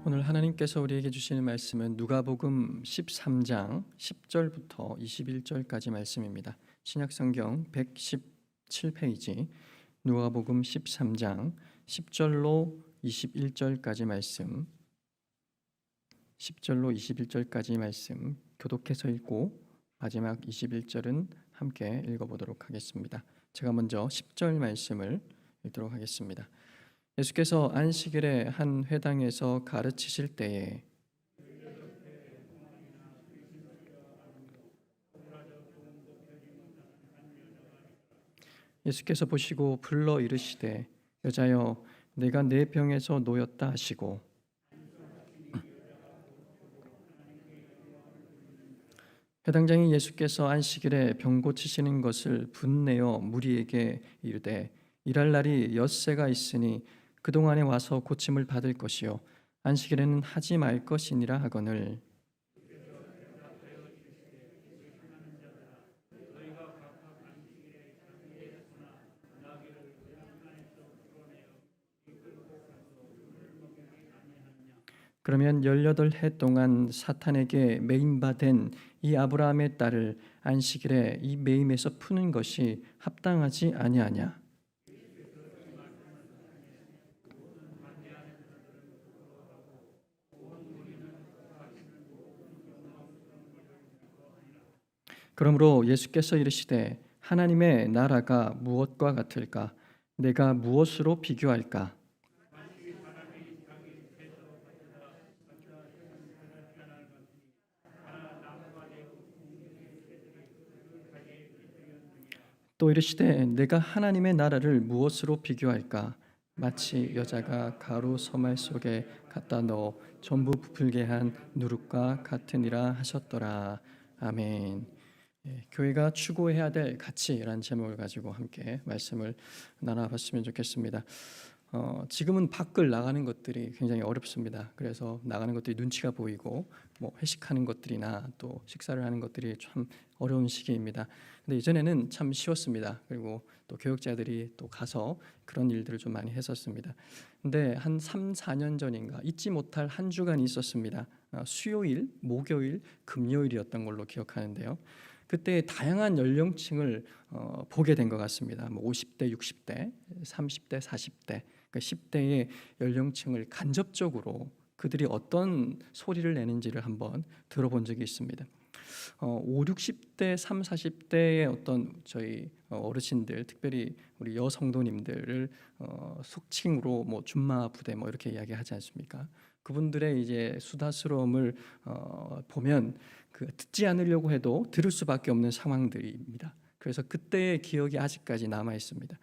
오늘 하나님께서 우리에게 주시는 말씀은 누가복음 13장 10절부터 21절까지 말씀입니다. 신약성경 117페이지 누가복음 13장 10절로 21절까지 말씀, 10절로 21절까지 말씀 교독해서 읽고 마지막 21절은 함께 읽어보도록 하겠습니다. 제가 먼저 10절 말씀을 읽도록 하겠습니다. 예수께서 안식일에 한 회당에서 가르치실 때에 예수께서 보시고 불러 이르시되 여자여 내가 내 병에서 놓였다 하시고 회당장이 예수께서 안식일에 병 고치시는 것을 분내어 무리에게 이르되 일할 날이 엿새가 있으니 그동안에 와서 고침을 받을 것이요 안식일에는 하지 말 것이니라 하거늘 그러면 18해 동안 사탄에게 매임받은 이 아브라함의 딸을 안식일에 이 매임에서 푸는 것이 합당하지 아니하냐. 그러므로 예수께서 이르시되 하나님의 나라가 무엇과 같을까? 내가 무엇으로 비교할까? 또 이르시되 내가 하나님의 나라를 무엇으로 비교할까? 마치 여자가 가루 서말 속에 갖다 넣어 전부 부풀게 한 누룩과 같으니라 하셨더라. 아멘. 교회가 추구해야 될 가치라는 제목을 가지고 함께 말씀을 나눠봤으면 좋겠습니다. 지금은 밖을 나가는 것들이 굉장히 어렵습니다. 그래서 나가는 것들이 눈치가 보이고 회식하는 것들이나 또 식사를 하는 것들이 참 어려운 시기입니다. 근데 이전에는 참 쉬웠습니다. 그리고 또 교육자들이 또 가서 그런 일들을 좀 많이 했었습니다. 근데 한 3, 4년 전인가 잊지 못할 한 주간이 있었습니다. 수요일, 목요일, 금요일이었던 걸로 기억하는데요. 그때 다양한 연령층을 보게 된 것 같습니다. 50대, 60대, 30대, 40대, 그러니까 10대의 연령층을 간접적으로 그들이 어떤 소리를 내는지를 한번 들어본 적이 있습니다. 5, 60대, 3, 40대의 어떤 저희 어르신들, 특별히 우리 여성도님들을 속칭으로 줌마 부대 이렇게 이야기하지 않습니까? 그분들의 이제 수다스러움을 보면 듣지 않으려고 해도 들을 수밖에 없는 상황들입니다. 그래서 그때의 기억이 아직까지 남아 있습니다.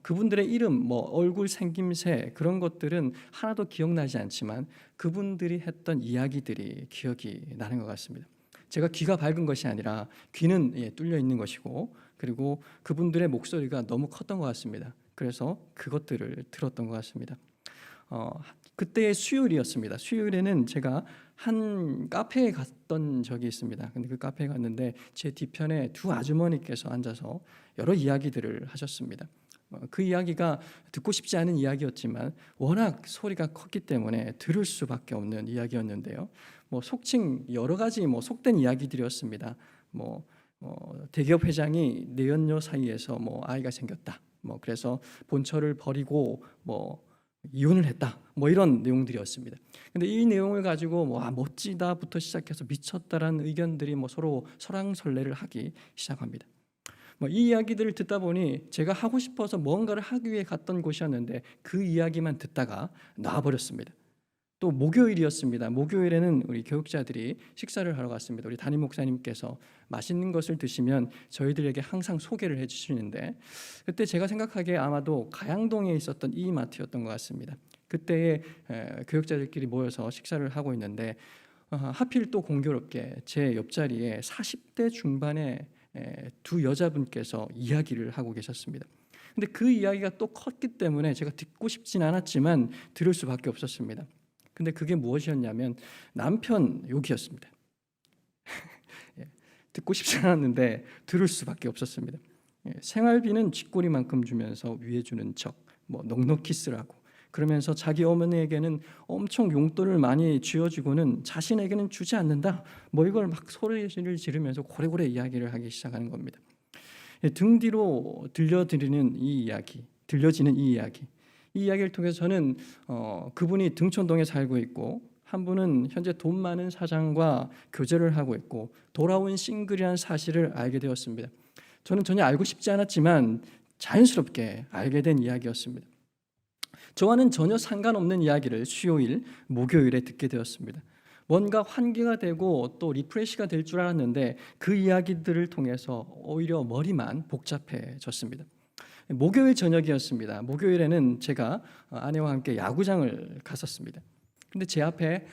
그분들의 이름, 얼굴 생김새 그런 것들은 하나도 기억나지 않지만 그분들이 했던 이야기들이 기억이 나는 것 같습니다. 제가 귀가 밝은 것이 아니라 귀는 뚫려 있는 것이고 그리고 그분들의 목소리가 너무 컸던 것 같습니다. 그래서 그것들을 들었던 것 같습니다. 그때의 수요일이었습니다. 수요일에는 제가 한 카페에 갔던 적이 있습니다. 근데 그 카페에 갔는데 제 뒤편에 두 아주머니께서 앉아서 여러 이야기들을 하셨습니다. 그 이야기가 듣고 싶지 않은 이야기였지만 워낙 소리가 컸기 때문에 들을 수밖에 없는 이야기였는데요. 속칭 여러 가지 속된 이야기들이었습니다. 대기업 회장이 내연녀 사이에서 아이가 생겼다. 그래서 본처를 버리고 이혼을 했다. 이런 내용들이었습니다. 근데 이 내용을 가지고 멋지다부터 시작해서 미쳤다라는 의견들이 서로 설왕설래를 하기 시작합니다. 이 이야기들을 듣다 보니 제가 하고 싶어서 뭔가를 하기 위해 갔던 곳이었는데 그 이야기만 듣다가 나와버렸습니다. 또 목요일이었습니다. 목요일에는 우리 교육자들이 식사를 하러 갔습니다. 우리 담임 목사님께서 맛있는 것을 드시면 저희들에게 항상 소개를 해주시는데 그때 제가 생각하기에 아마도 가양동에 있었던 이마트였던 것 같습니다. 그때 교육자들끼리 모여서 식사를 하고 있는데 하필 또 공교롭게 제 옆자리에 40대 중반의 두 여자분께서 이야기를 하고 계셨습니다. 근데 그 이야기가 또 컸기 때문에 제가 듣고 싶진 않았지만 들을 수밖에 없었습니다. 근데 그게 무엇이었냐면 남편 욕이었습니다. 듣고 싶지 않았는데 들을 수밖에 없었습니다. 생활비는 쥐꼬리만큼 주면서 위해 주는 척, 넉넉히 쓰라고. 그러면서 자기 어머니에게는 엄청 용돈을 많이 쥐어주고는 자신에게는 주지 않는다. 뭐 이걸 막 소리를 지르면서 고래고래 이야기를 하기 시작하는 겁니다. 등 뒤로 들려지는 이 이야기를 통해서 저는 그분이 등촌동에 살고 있고 한 분은 현재 돈 많은 사장과 교제를 하고 있고 돌아온 싱글이라는 사실을 알게 되었습니다. 저는 전혀 알고 싶지 않았지만 자연스럽게 알게 된 이야기였습니다. 저와는 전혀 상관없는 이야기를 수요일, 목요일에 듣게 되었습니다. 뭔가 환기가 되고 또 리프레시가 될 줄 알았는데 그 이야기들을 통해서 오히려 머리만 복잡해졌습니다. 목요일 저녁이었습니다. 목요일에는 제가 아내와 함께 야구장을 갔었습니다. 근데 제 앞에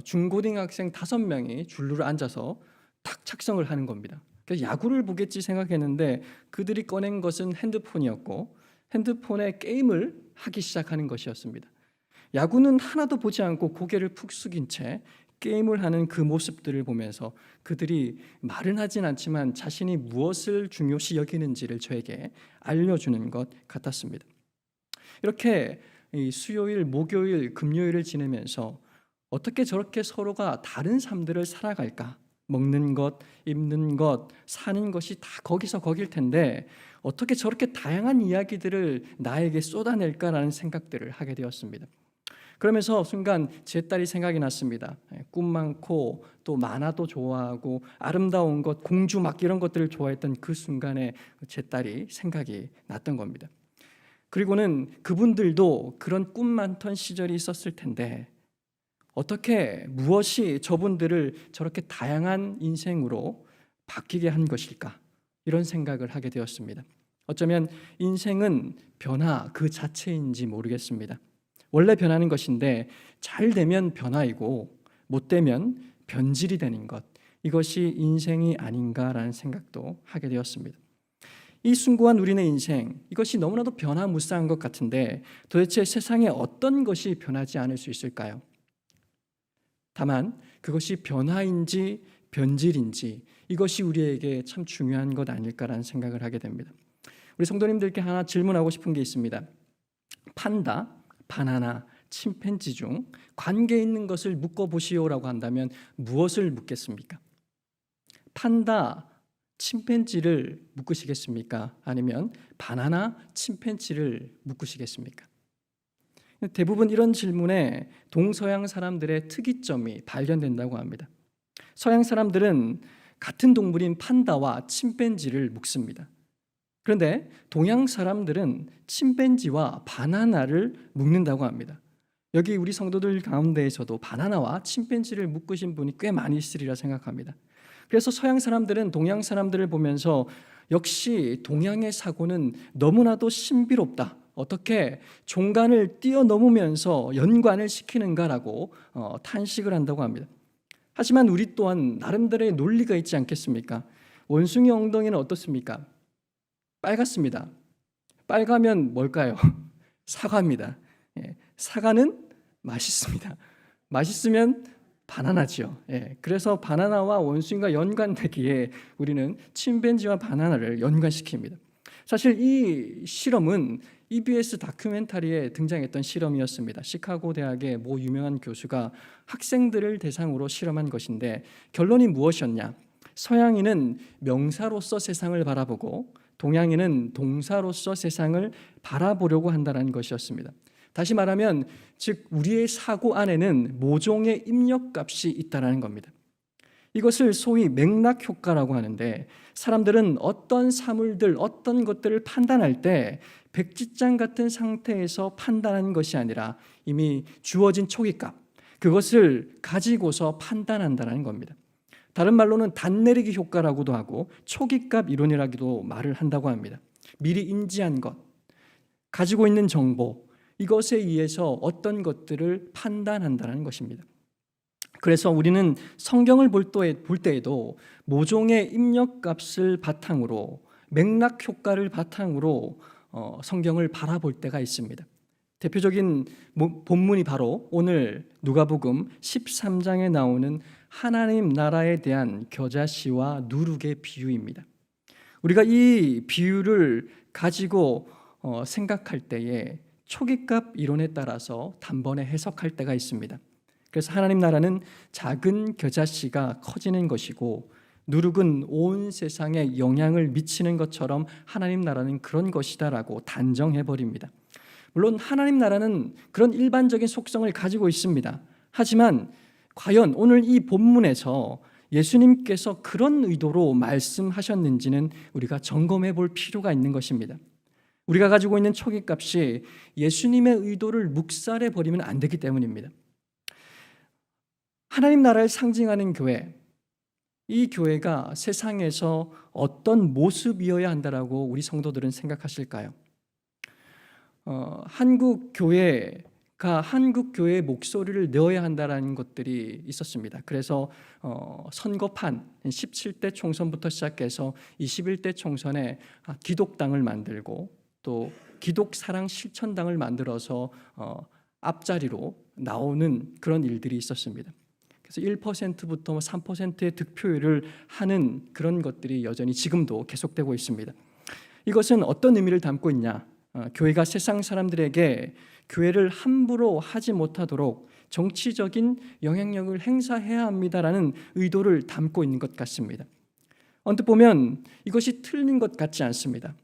중고등학생 5명이 줄로 앉아서 탁 착성을 하는 겁니다. 그래서 야구를 보겠지 생각했는데 그들이 꺼낸 것은 핸드폰이었고 핸드폰에 게임을 하기 시작하는 것이었습니다. 야구는 하나도 보지 않고 고개를 푹 숙인 채 게임을 하는 그 모습들을 보면서 그들이 말은 하진 않지만 자신이 무엇을 중요시 여기는지를 저에게 알려주는 것 같았습니다. 이렇게 수요일, 목요일, 금요일을 지내면서 어떻게 저렇게 서로가 다른 삶들을 살아갈까? 먹는 것, 입는 것, 사는 것이 다 거기서 거길 텐데 어떻게 저렇게 다양한 이야기들을 나에게 쏟아낼까라는 생각들을 하게 되었습니다. 그러면서 순간 제 딸이 생각이 났습니다. 꿈 많고 또 만화도 좋아하고 아름다운 것, 공주 막 이런 것들을 좋아했던 그 순간에 제 딸이 생각이 났던 겁니다. 그리고는 그분들도 그런 꿈 많던 시절이 있었을 텐데 어떻게 무엇이 저분들을 저렇게 다양한 인생으로 바뀌게 한 것일까? 이런 생각을 하게 되었습니다. 어쩌면 인생은 변화 그 자체인지 모르겠습니다. 원래 변하는 것인데 잘 되면 변화이고 못 되면 변질이 되는 것, 이것이 인생이 아닌가라는 생각도 하게 되었습니다. 이 숭고한 우리의 인생, 이것이 너무나도 변화무쌍한 것 같은데 도대체 세상에 어떤 것이 변하지 않을 수 있을까요? 다만 그것이 변화인지 변질인지 이것이 우리에게 참 중요한 것 아닐까라는 생각을 하게 됩니다. 우리 성도님들께 하나 질문하고 싶은 게 있습니다. 판다, 바나나, 침팬지 중 관계 있는 것을 묶어보시오라고 한다면 무엇을 묻겠습니까? 판다, 침팬지를 묶으시겠습니까? 아니면 바나나, 침팬지를 묶으시겠습니까? 대부분 이런 질문에 동서양 사람들의 특이점이 발견된다고 합니다. 서양 사람들은 같은 동물인 판다와 침팬지를 묶습니다. 그런데 동양 사람들은 침팬지와 바나나를 묶는다고 합니다. 여기 우리 성도들 가운데에서도 바나나와 침팬지를 묶으신 분이 꽤 많이 있으리라 생각합니다. 그래서 서양 사람들은 동양 사람들을 보면서 역시 동양의 사고는 너무나도 신비롭다. 어떻게 종간을 뛰어넘으면서 연관을 시키는가라고 탄식을 한다고 합니다. 하지만 우리 또한 나름대로의 논리가 있지 않겠습니까? 원숭이 엉덩이는 어떻습니까? 빨갛습니다. 빨가면 뭘까요? 사과입니다. 사과는 맛있습니다. 맛있으면 바나나죠. 그래서 바나나와 원숭이가 연관되기에 우리는 침팬지와 바나나를 연관시킵니다. 사실 이 실험은 EBS 다큐멘터리에 등장했던 실험이었습니다. 시카고 대학의 모 유명한 교수가 학생들을 대상으로 실험한 것인데 결론이 무엇이었냐? 서양인은 명사로서 세상을 바라보고 동양인은 동사로서 세상을 바라보려고 한다는 것이었습니다. 다시 말하면 즉 우리의 사고 안에는 모종의 입력값이 있다는 겁니다. 이것을 소위 맥락 효과라고 하는데 사람들은 어떤 사물들, 어떤 것들을 판단할 때 백지장 같은 상태에서 판단하는 것이 아니라 이미 주어진 초기값, 그것을 가지고서 판단한다는 겁니다. 다른 말로는 단내리기 효과라고도 하고 초기값 이론이라고도 말을 한다고 합니다. 미리 인지한 것, 가지고 있는 정보, 이것에 의해서 어떤 것들을 판단한다는 것입니다. 그래서 우리는 성경을 볼 때에도 모종의 입력값을 바탕으로 맥락 효과를 바탕으로 성경을 바라볼 때가 있습니다. 대표적인 본문이 바로 오늘 누가복음 13장에 나오는 하나님 나라에 대한 겨자씨와 누룩의 비유입니다. 우리가 이 비유를 가지고 생각할 때에 초기값 이론에 따라서 단번에 해석할 때가 있습니다. 그래서 하나님 나라는 작은 겨자씨가 커지는 것이고 누룩은 온 세상에 영향을 미치는 것처럼 하나님 나라는 그런 것이다라고 단정해버립니다. 물론 하나님 나라는 그런 일반적인 속성을 가지고 있습니다. 하지만 과연 오늘 이 본문에서 예수님께서 그런 의도로 말씀하셨는지는 우리가 점검해 볼 필요가 있는 것입니다. 우리가 가지고 있는 초기값이 예수님의 의도를 묵살해 버리면 안 되기 때문입니다. 하나님 나라를 상징하는 교회, 이 교회가 세상에서 어떤 모습이어야 한다라고 우리 성도들은 생각하실까요? 한국 교회가 한국 교회의 목소리를 내어야 한다라는 것들이 있었습니다. 그래서 선거판 17대 총선부터 시작해서 21대 총선에 기독당을 만들고 또 기독사랑 실천당을 만들어서 앞자리로 나오는 그런 일들이 있었습니다. 그래서 1%부터 3%의 득표율을 하는 그런 것들이 여전히 지금도 계속되고 있습니다. 이것은 어떤 의미를 담고 있냐? 교회가 세상 사람들에게 교회를 함부로 하지 못하도록 정치적인 영향력을 행사해야 합니다라는 의도를 담고 있는 것 같습니다. 언뜻 보면 이것이 틀린 것 같지 않습니다.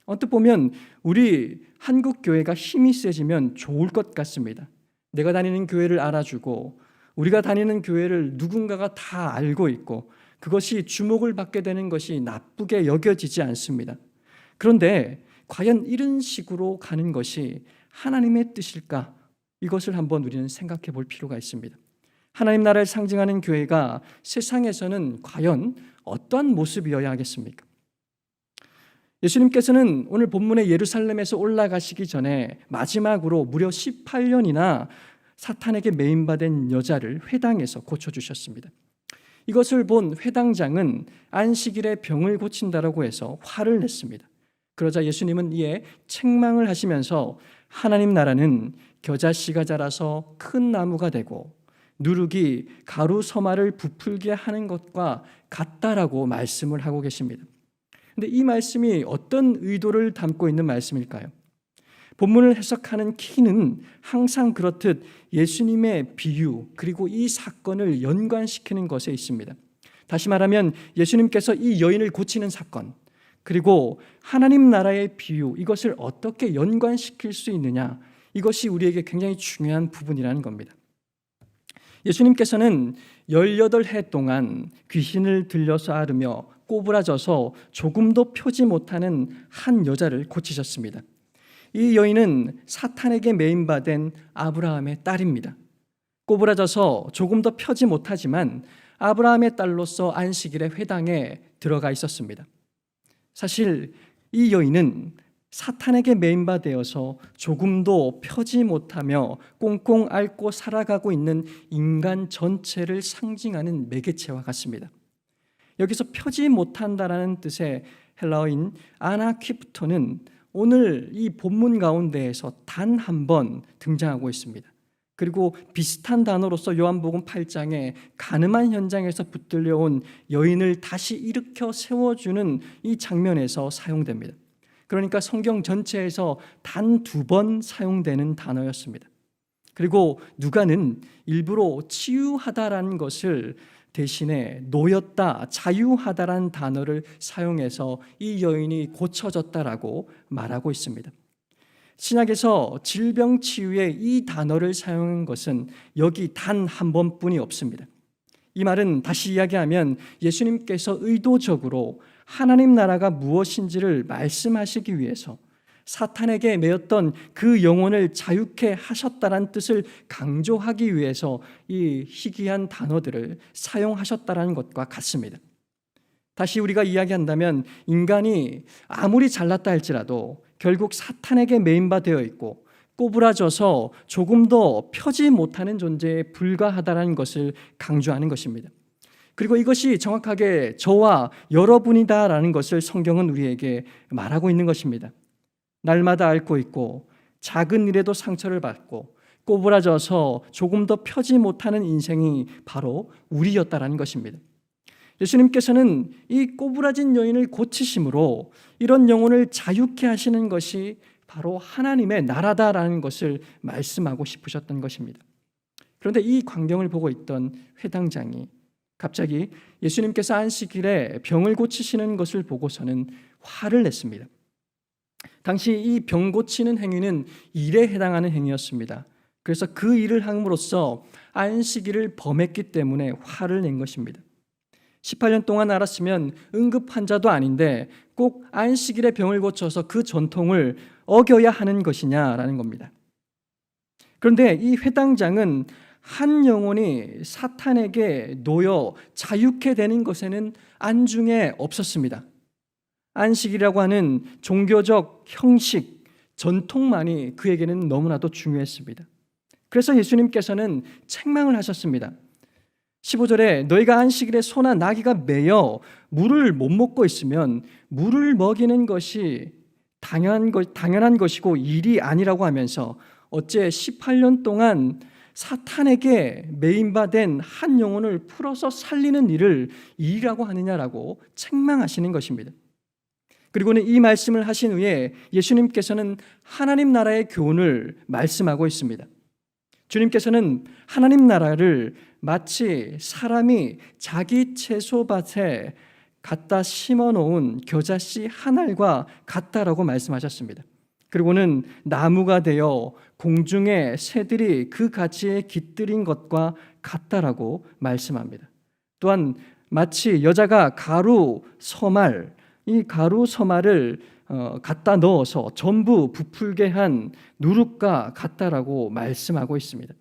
언뜻 보면 우리 한국 교회가 힘이 세지면 좋을 것 같습니다. 내가 다니는 교회를 알아주고 우리가 다니는 교회를 누군가가 다 알고 있고 그것이 주목을 받게 되는 것이 나쁘게 여겨지지 않습니다. 그런데 과연 이런 식으로 가는 것이 하나님의 뜻일까? 이것을 한번 우리는 생각해 볼 필요가 있습니다. 하나님 나라를 상징하는 교회가 세상에서는 과연 어떠한 모습이어야 하겠습니까? 예수님께서는 오늘 본문의 예루살렘에서 올라가시기 전에 마지막으로 무려 18년이나 사탄에게 매인받은 여자를 회당에서 고쳐주셨습니다. 이것을 본 회당장은 안식일에 병을 고친다라고 해서 화를 냈습니다. 그러자 예수님은 이에 책망을 하시면서 하나님 나라는 겨자씨가 자라서 큰 나무가 되고 누룩이 가루 서마를 부풀게 하는 것과 같다라고 말씀을 하고 계십니다. 그런데 이 말씀이 어떤 의도를 담고 있는 말씀일까요? 본문을 해석하는 키는 항상 그렇듯 예수님의 비유 그리고 이 사건을 연관시키는 것에 있습니다. 다시 말하면 예수님께서 이 여인을 고치는 사건 그리고 하나님 나라의 비유 이것을 어떻게 연관시킬 수 있느냐 이것이 우리에게 굉장히 중요한 부분이라는 겁니다. 예수님께서는 18해 동안 귀신을 들려서 앓으며 꼬부라져서 조금도 펴지 못하는 한 여자를 고치셨습니다. 이 여인은 사탄에게 매인받은 아브라함의 딸입니다. 꼬부라져서 조금 더 펴지 못하지만 아브라함의 딸로서 안식일에 회당에 들어가 있었습니다. 사실 이 여인은 사탄에게 매인받아서 조금도 펴지 못하며 꽁꽁 앓고 살아가고 있는 인간 전체를 상징하는 매개체와 같습니다. 여기서 펴지 못한다라는 뜻의 헬라어인 아나키프토는 오늘 이 본문 가운데에서 단 한 번 등장하고 있습니다. 그리고 비슷한 단어로서 요한복음 8장에 간음한 현장에서 붙들려온 여인을 다시 일으켜 세워주는 이 장면에서 사용됩니다. 그러니까 성경 전체에서 단 2번 사용되는 단어였습니다. 그리고 누가는 일부러 치유하다라는 것을 대신에 놓였다, 자유하다라는 단어를 사용해서 이 여인이 고쳐졌다라고 말하고 있습니다. 신약에서 질병 치유에 이 단어를 사용한 것은 여기 단 한 번뿐이 없습니다. 이 말은 다시 이야기하면 예수님께서 의도적으로 하나님 나라가 무엇인지를 말씀하시기 위해서 사탄에게 매였던 그 영혼을 자유케 하셨다는 뜻을 강조하기 위해서 이 희귀한 단어들을 사용하셨다는 것과 같습니다. 다시 우리가 이야기한다면 인간이 아무리 잘났다 할지라도 결국 사탄에게 매인받아 있고 꼬부라져서 조금 더 펴지 못하는 존재에 불과하다는 것을 강조하는 것입니다. 그리고 이것이 정확하게 저와 여러분이다라는 것을 성경은 우리에게 말하고 있는 것입니다. 날마다 앓고 있고 작은 일에도 상처를 받고 꼬부라져서 조금 더 펴지 못하는 인생이 바로 우리였다라는 것입니다. 예수님께서는 이 꼬부라진 여인을 고치심으로 이런 영혼을 자유케 하시는 것이 바로 하나님의 나라다라는 것을 말씀하고 싶으셨던 것입니다. 그런데 이 광경을 보고 있던 회당장이 갑자기 예수님께서 안식일에 병을 고치시는 것을 보고서는 화를 냈습니다. 당시 이 병 고치는 행위는 일에 해당하는 행위였습니다. 그래서 그 일을 함으로써 안식일을 범했기 때문에 화를 낸 것입니다. 18년 동안 알았으면 응급 환자도 아닌데 꼭 안식일에 병을 고쳐서 그 전통을 어겨야 하는 것이냐라는 겁니다. 그런데 이 회당장은 한 영혼이 사탄에게 놓여 자유케 되는 것에는 안중에 없었습니다. 안식이라고 하는 종교적 형식, 전통만이 그에게는 너무나도 중요했습니다. 그래서 예수님께서는 책망을 하셨습니다. 15절에 너희가 안식일에 소나 나귀가 매여 물을 못 먹고 있으면 물을 먹이는 것이 당연한 것이고 일이 아니라고 하면서 어째 18년 동안 사탄에게 매인바된 한 영혼을 풀어서 살리는 일을 일이라고 하느냐라고 책망하시는 것입니다. 그리고는 이 말씀을 하신 후에 예수님께서는 하나님 나라의 교훈을 말씀하고 있습니다. 주님께서는 하나님 나라를 마치 사람이 자기 채소밭에 갖다 심어놓은 겨자씨 한 알과 같다라고 말씀하셨습니다. 그리고는 나무가 되어 공중의 새들이 그 가지에 깃들인 것과 같다라고 말씀합니다. 또한 마치 여자가 가루 서말, 이 가루 서말을 갖다 넣어서 전부 부풀게 한 누룩과 같다라고 말씀하고 있습니다.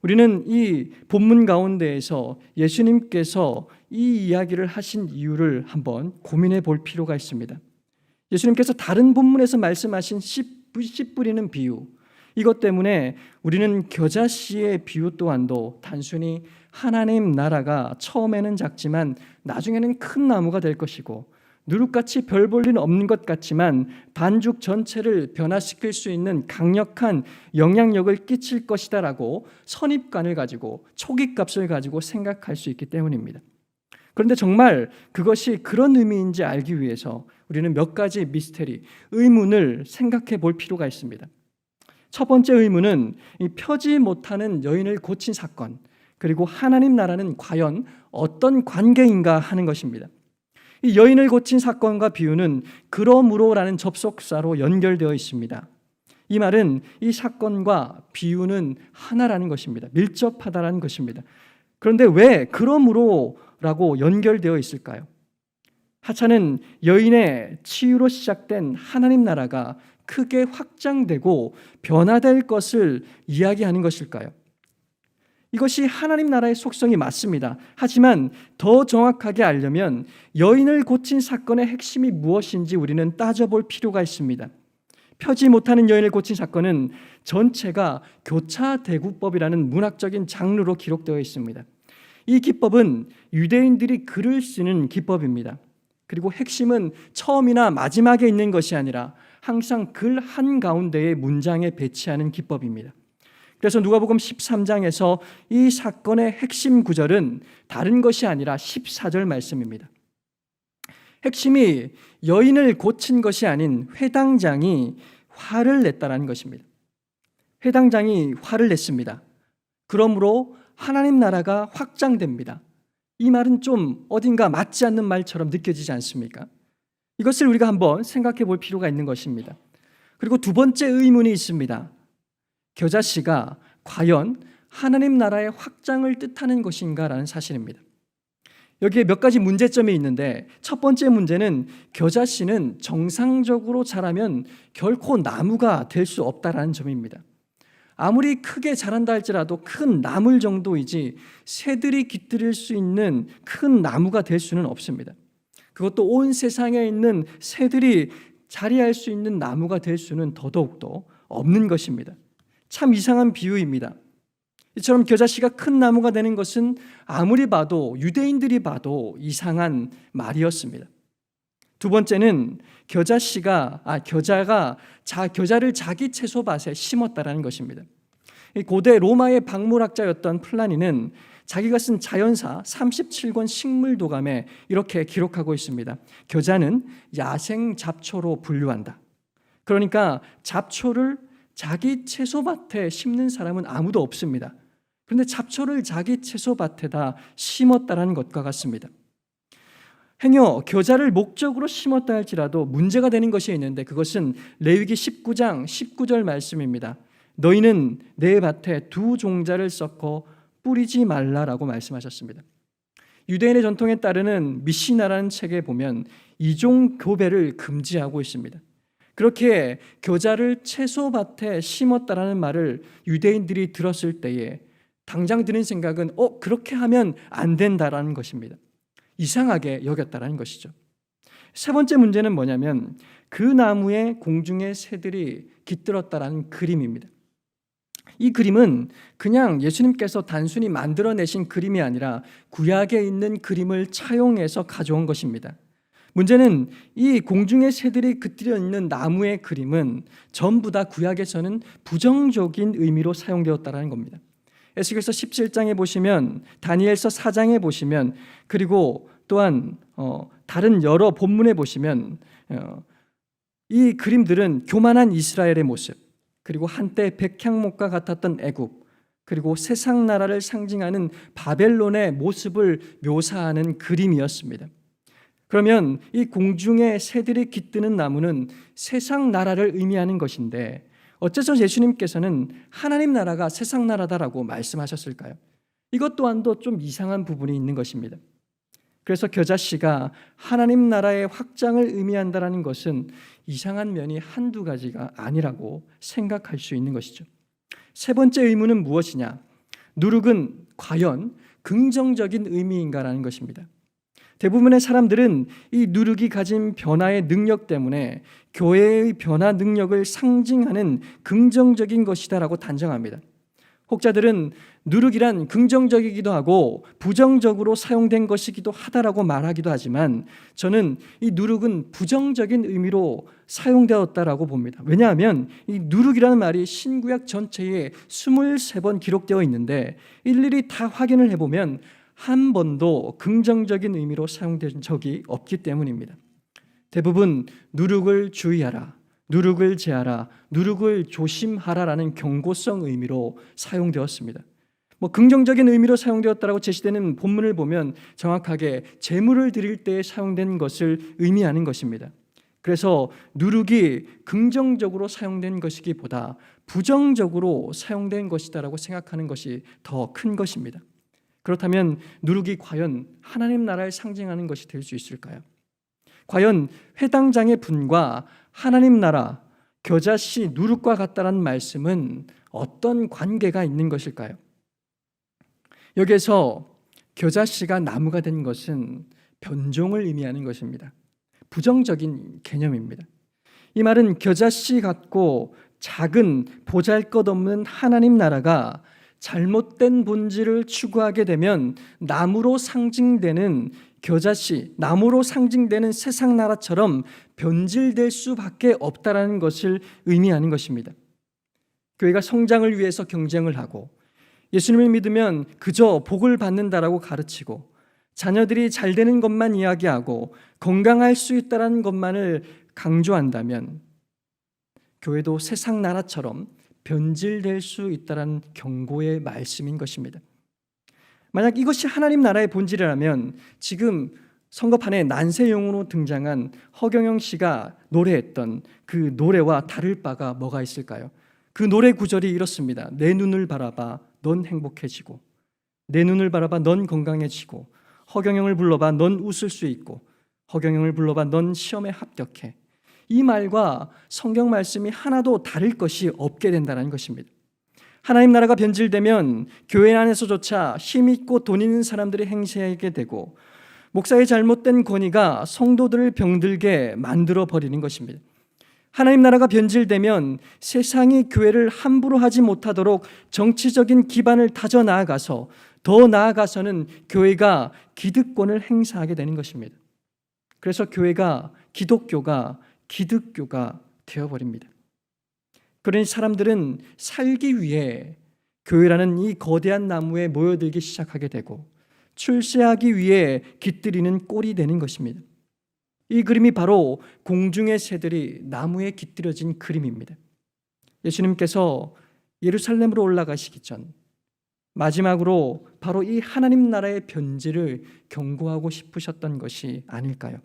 우리는 이 본문 가운데에서 예수님께서 이 이야기를 하신 이유를 한번 고민해 볼 필요가 있습니다. 예수님께서 다른 본문에서 말씀하신 씨 뿌리는 비유, 이것 때문에 우리는 겨자씨의 비유 또한도 단순히 하나님 나라가 처음에는 작지만 나중에는 큰 나무가 될 것이고 누룩같이 별 볼 일 없는 것 같지만 반죽 전체를 변화시킬 수 있는 강력한 영향력을 끼칠 것이다라고 선입관을 가지고 초기값을 가지고 생각할 수 있기 때문입니다. 그런데 정말 그것이 그런 의미인지 알기 위해서 우리는 몇 가지 미스테리, 의문을 생각해 볼 필요가 있습니다. 첫 번째 의문은 이 펴지 못하는 여인을 고친 사건, 그리고 하나님 나라는 과연 어떤 관계인가 하는 것입니다. 이 여인을 고친 사건과 비유는 그러므로라는 접속사로 연결되어 있습니다. 이 말은 이 사건과 비유는 하나라는 것입니다. 밀접하다라는 것입니다. 그런데 왜 그러므로라고 연결되어 있을까요? 하찮은 여인의 치유로 시작된 하나님 나라가 크게 확장되고 변화될 것을 이야기하는 것일까요? 이것이 하나님 나라의 속성이 맞습니다. 하지만 더 정확하게 알려면 여인을 고친 사건의 핵심이 무엇인지 우리는 따져볼 필요가 있습니다. 펴지 못하는 여인을 고친 사건은 전체가 교차대구법이라는 문학적인 장르로 기록되어 있습니다. 이 기법은 유대인들이 글을 쓰는 기법입니다. 그리고 핵심은 처음이나 마지막에 있는 것이 아니라 항상 글 한가운데에 문장에 배치하는 기법입니다. 그래서 누가복음 13장에서 이 사건의 핵심 구절은 다른 것이 아니라 14절 말씀입니다. 핵심이 여인을 고친 것이 아닌 회당장이 화를 냈다라는 것입니다. 회당장이 화를 냈습니다. 그러므로 하나님 나라가 확장됩니다. 이 말은 좀 어딘가 맞지 않는 말처럼 느껴지지 않습니까? 이것을 우리가 한번 생각해 볼 필요가 있는 것입니다. 그리고 두 번째 의문이 있습니다. 겨자씨가 과연 하나님 나라의 확장을 뜻하는 것인가라는 사실입니다. 여기에 몇 가지 문제점이 있는데 첫 번째 문제는 겨자씨는 정상적으로 자라면 결코 나무가 될 수 없다라는 점입니다. 아무리 크게 자란다 할지라도 큰 나물 정도이지 새들이 깃들일 수 있는 큰 나무가 될 수는 없습니다. 그것도 온 세상에 있는 새들이 자리할 수 있는 나무가 될 수는 더더욱도 없는 것입니다. 참 이상한 비유입니다. 이처럼 겨자씨가 큰 나무가 되는 것은 아무리 봐도 유대인들이 봐도 이상한 말이었습니다. 두 번째는 겨자가 겨자를 자기 채소밭에 심었다라는 것입니다. 고대 로마의 박물학자였던 플라니는 자기가 쓴 자연사 37권 식물도감에 이렇게 기록하고 있습니다. 겨자는 야생 잡초로 분류한다. 그러니까 잡초를 자기 채소밭에 심는 사람은 아무도 없습니다. 그런데 잡초를 자기 채소밭에다 심었다는 것과 같습니다. 행여 겨자를 목적으로 심었다 할지라도 문제가 되는 것이 있는데, 그것은 레위기 19장 19절 말씀입니다. 너희는 내 밭에 두 종자를 썩고 뿌리지 말라라고 말씀하셨습니다. 유대인의 전통에 따르는 미시나라는 책에 보면 이종 교배를 금지하고 있습니다. 그렇게 겨자를 채소밭에 심었다라는 말을 유대인들이 들었을 때에 당장 드는 생각은 그렇게 하면 안 된다라는 것입니다. 이상하게 여겼다라는 것이죠. 세 번째 문제는 뭐냐면 그 나무에 공중의 새들이 깃들었다라는 그림입니다. 이 그림은 그냥 예수님께서 단순히 만들어내신 그림이 아니라 구약에 있는 그림을 차용해서 가져온 것입니다. 문제는 이 공중의 새들이 깃들어 있는 나무의 그림은 전부 다 구약에서는 부정적인 의미로 사용되었다는 겁니다. 에스겔서 17장에 보시면, 다니엘서 4장에 보시면, 그리고 또한 다른 여러 본문에 보시면 이 그림들은 교만한 이스라엘의 모습, 그리고 한때 백향목과 같았던 애굽, 그리고 세상 나라를 상징하는 바벨론의 모습을 묘사하는 그림이었습니다. 그러면 이 공중에 새들이 깃드는 나무는 세상 나라를 의미하는 것인데, 어째서 예수님께서는 하나님 나라가 세상 나라다라고 말씀하셨을까요? 이것 또한도 좀 이상한 부분이 있는 것입니다. 그래서 겨자씨가 하나님 나라의 확장을 의미한다는 것은 이상한 면이 한두 가지가 아니라고 생각할 수 있는 것이죠. 세 번째 의문은 무엇이냐? 누룩은 과연 긍정적인 의미인가라는 것입니다. 대부분의 사람들은 이 누룩이 가진 변화의 능력 때문에 교회의 변화 능력을 상징하는 긍정적인 것이다라고 단정합니다. 혹자들은 누룩이란 긍정적이기도 하고 부정적으로 사용된 것이기도 하다라고 말하기도 하지만, 저는 이 누룩은 부정적인 의미로 사용되었다라고 봅니다. 왜냐하면 이 누룩이라는 말이 신구약 전체에 23번 기록되어 있는데 일일이 다 확인을 해보면 한 번도 긍정적인 의미로 사용된 적이 없기 때문입니다. 대부분 누룩을 주의하라, 누룩을 제하라, 누룩을 조심하라라는 경고성 의미로 사용되었습니다. 긍정적인 의미로 사용되었다고 제시되는 본문을 보면 정확하게 제물을 드릴 때 사용된 것을 의미하는 것입니다. 그래서 누룩이 긍정적으로 사용된 것이기보다 부정적으로 사용된 것이다라고 생각하는 것이 더 큰 것입니다. 그렇다면 누룩이 과연 하나님 나라를 상징하는 것이 될 수 있을까요? 과연 회당장의 분과 하나님 나라, 겨자씨 누룩과 같다는 말씀은 어떤 관계가 있는 것일까요? 여기에서 겨자씨가 나무가 된 것은 변종을 의미하는 것입니다. 부정적인 개념입니다. 이 말은 겨자씨 같고 작은 보잘것없는 하나님 나라가 잘못된 본질을 추구하게 되면 나무로 상징되는 겨자씨, 나무로 상징되는 세상 나라처럼 변질될 수밖에 없다라는 것을 의미하는 것입니다. 교회가 성장을 위해서 경쟁을 하고 예수님을 믿으면 그저 복을 받는다라고 가르치고 자녀들이 잘 되는 것만 이야기하고 건강할 수 있다는 것만을 강조한다면 교회도 세상 나라처럼 변질될 수 있다는 경고의 말씀인 것입니다. 만약 이것이 하나님 나라의 본질이라면 지금 선거판에 난세용으로 등장한 허경영 씨가 노래했던 그 노래와 다를 바가 뭐가 있을까요? 그 노래 구절이 이렇습니다. 내 눈을 바라봐 넌 행복해지고, 내 눈을 바라봐 넌 건강해지고, 허경영을 불러봐 넌 웃을 수 있고, 허경영을 불러봐 넌 시험에 합격해. 이 말과 성경 말씀이 하나도 다를 것이 없게 된다는 것입니다. 하나님 나라가 변질되면 교회 안에서조차 힘 있고 돈 있는 사람들이 행세하게 되고 목사의 잘못된 권위가 성도들을 병들게 만들어 버리는 것입니다. 하나님 나라가 변질되면 세상이 교회를 함부로 하지 못하도록 정치적인 기반을 다져 나아가서 더 나아가서는 교회가 기득권을 행사하게 되는 것입니다. 그래서 교회가 기독교가 기득교가 되어버립니다. 그러니 사람들은 살기 위해 교회라는 이 거대한 나무에 모여들기 시작하게 되고 출세하기 위해 깃들이는 꼴이 되는 것입니다. 이 그림이 바로 공중의 새들이 나무에 깃들여진 그림입니다. 예수님께서 예루살렘으로 올라가시기 전 마지막으로 바로 이 하나님 나라의 변질을 경고하고 싶으셨던 것이 아닐까요?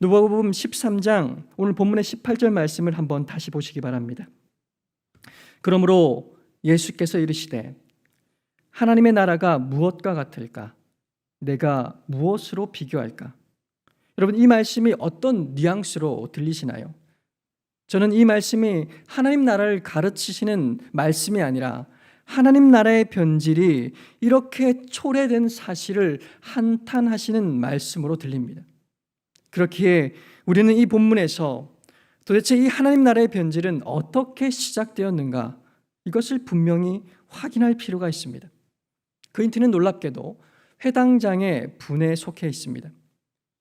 누가복음 13장 오늘 본문의 18절 말씀을 한번 다시 보시기 바랍니다. 그러므로 예수께서 이르시되 하나님의 나라가 무엇과 같을까? 내가 무엇으로 비교할까? 여러분, 이 말씀이 어떤 뉘앙스로 들리시나요? 저는 이 말씀이 하나님 나라를 가르치시는 말씀이 아니라 하나님 나라의 변질이 이렇게 초래된 사실을 한탄하시는 말씀으로 들립니다. 그렇기에 우리는 이 본문에서 도대체 이 하나님 나라의 변질은 어떻게 시작되었는가, 이것을 분명히 확인할 필요가 있습니다. 그인트는 놀랍게도 회당장의 분에 속해 있습니다.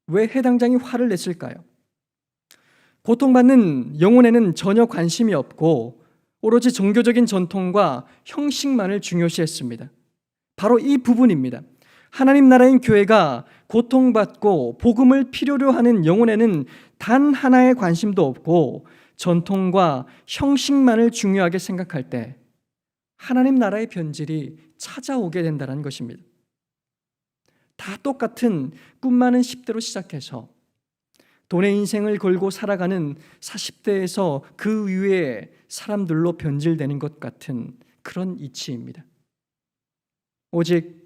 왜 회당장이 화를 냈을까요? 고통받는 영혼에는 전혀 관심이 없고 오로지 종교적인 전통과 형식만을 중요시했습니다. 바로 이 부분입니다. 하나님 나라인 교회가 고통받고 복음을 필요로 하는 영혼에는 단 하나의 관심도 없고 전통과 형식만을 중요하게 생각할 때 하나님 나라의 변질이 찾아오게 된다는 것입니다. 다 똑같은 꿈 많은 10대로 시작해서 돈의 인생을 걸고 살아가는 40대에서 그 위에 사람들로 변질되는 것 같은 그런 이치입니다. 오직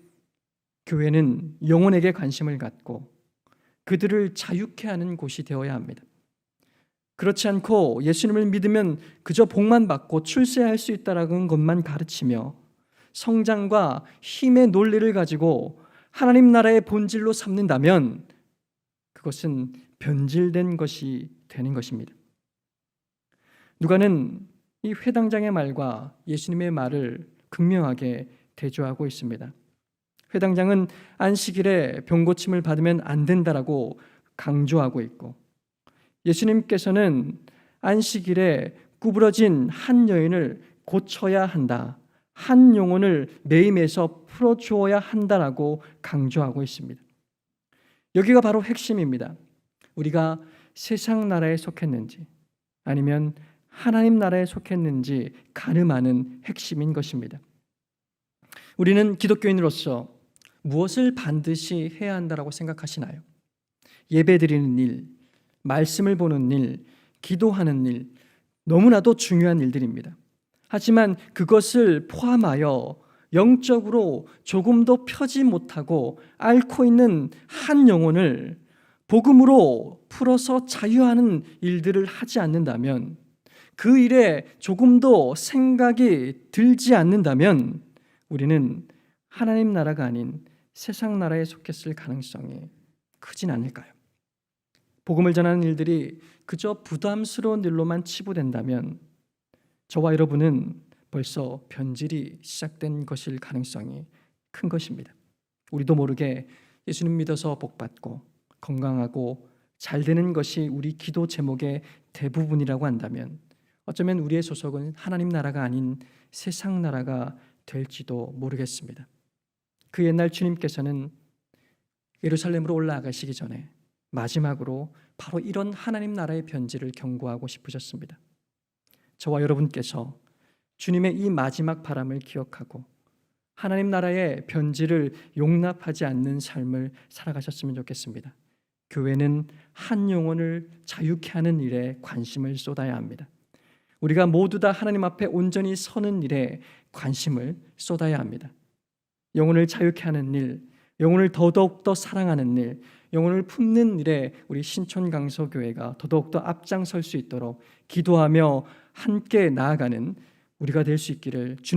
교회는 영혼에게 관심을 갖고 그들을 자유케 하는 곳이 되어야 합니다. 그렇지 않고 예수님을 믿으면 그저 복만 받고 출세할 수 있다라는 것만 가르치며 성장과 힘의 논리를 가지고 하나님 나라의 본질로 삼는다면 그것은 변질된 것이 되는 것입니다. 누가는 이 회당장의 말과 예수님의 말을 극명하게 대조하고 있습니다. 회당장은 안식일에 병고침을 받으면 안 된다라고 강조하고 있고, 예수님께서는 안식일에 구부러진 한 여인을 고쳐야 한다, 한 영혼을 매임에서 풀어주어야 한다라고 강조하고 있습니다. 여기가 바로 핵심입니다. 우리가 세상 나라에 속했는지 아니면 하나님 나라에 속했는지 가늠하는 핵심인 것입니다. 우리는 기독교인으로서 무엇을 반드시 해야 한다고 생각하시나요? 예배드리는 일, 말씀을 보는 일, 기도하는 일, 너무나도 중요한 일들입니다. 하지만 그것을 포함하여 영적으로 조금도 펴지 못하고 앓고 있는 한 영혼을 복음으로 풀어서 자유하는 일들을 하지 않는다면, 그 일에 조금도 생각이 들지 않는다면 우리는 하나님 나라가 아닌 세상 나라에 속했을 가능성이 크진 않을까요? 복음을 전하는 일들이 그저 부담스러운 일로만 치부된다면 저와 여러분은 벌써 변질이 시작된 것일 가능성이 큰 것입니다. 우리도 모르게 예수님 믿어서 복받고 건강하고 잘 되는 것이 우리 기도 제목의 대부분이라고 한다면 어쩌면 우리의 소속은 하나님 나라가 아닌 세상 나라가 될지도 모르겠습니다. 그 옛날 주님께서는 예루살렘으로 올라가시기 전에 마지막으로 바로 이런 하나님 나라의 변질을 경고하고 싶으셨습니다. 저와 여러분께서 주님의 이 마지막 바람을 기억하고 하나님 나라의 변질을 용납하지 않는 삶을 살아가셨으면 좋겠습니다. 교회는 한 영혼을 자유케 하는 일에 관심을 쏟아야 합니다. 우리가 모두 다 하나님 앞에 온전히 서는 일에 관심을 쏟아야 합니다. 영혼을 자유케 하는 일, 영혼을 더더욱 더 사랑하는 일, 영혼을 품는 일에 우리 신촌강서교회가 더더욱 더 앞장설 수 있도록 기도하며 함께 나아가는 우리가 될 수 있기를 주님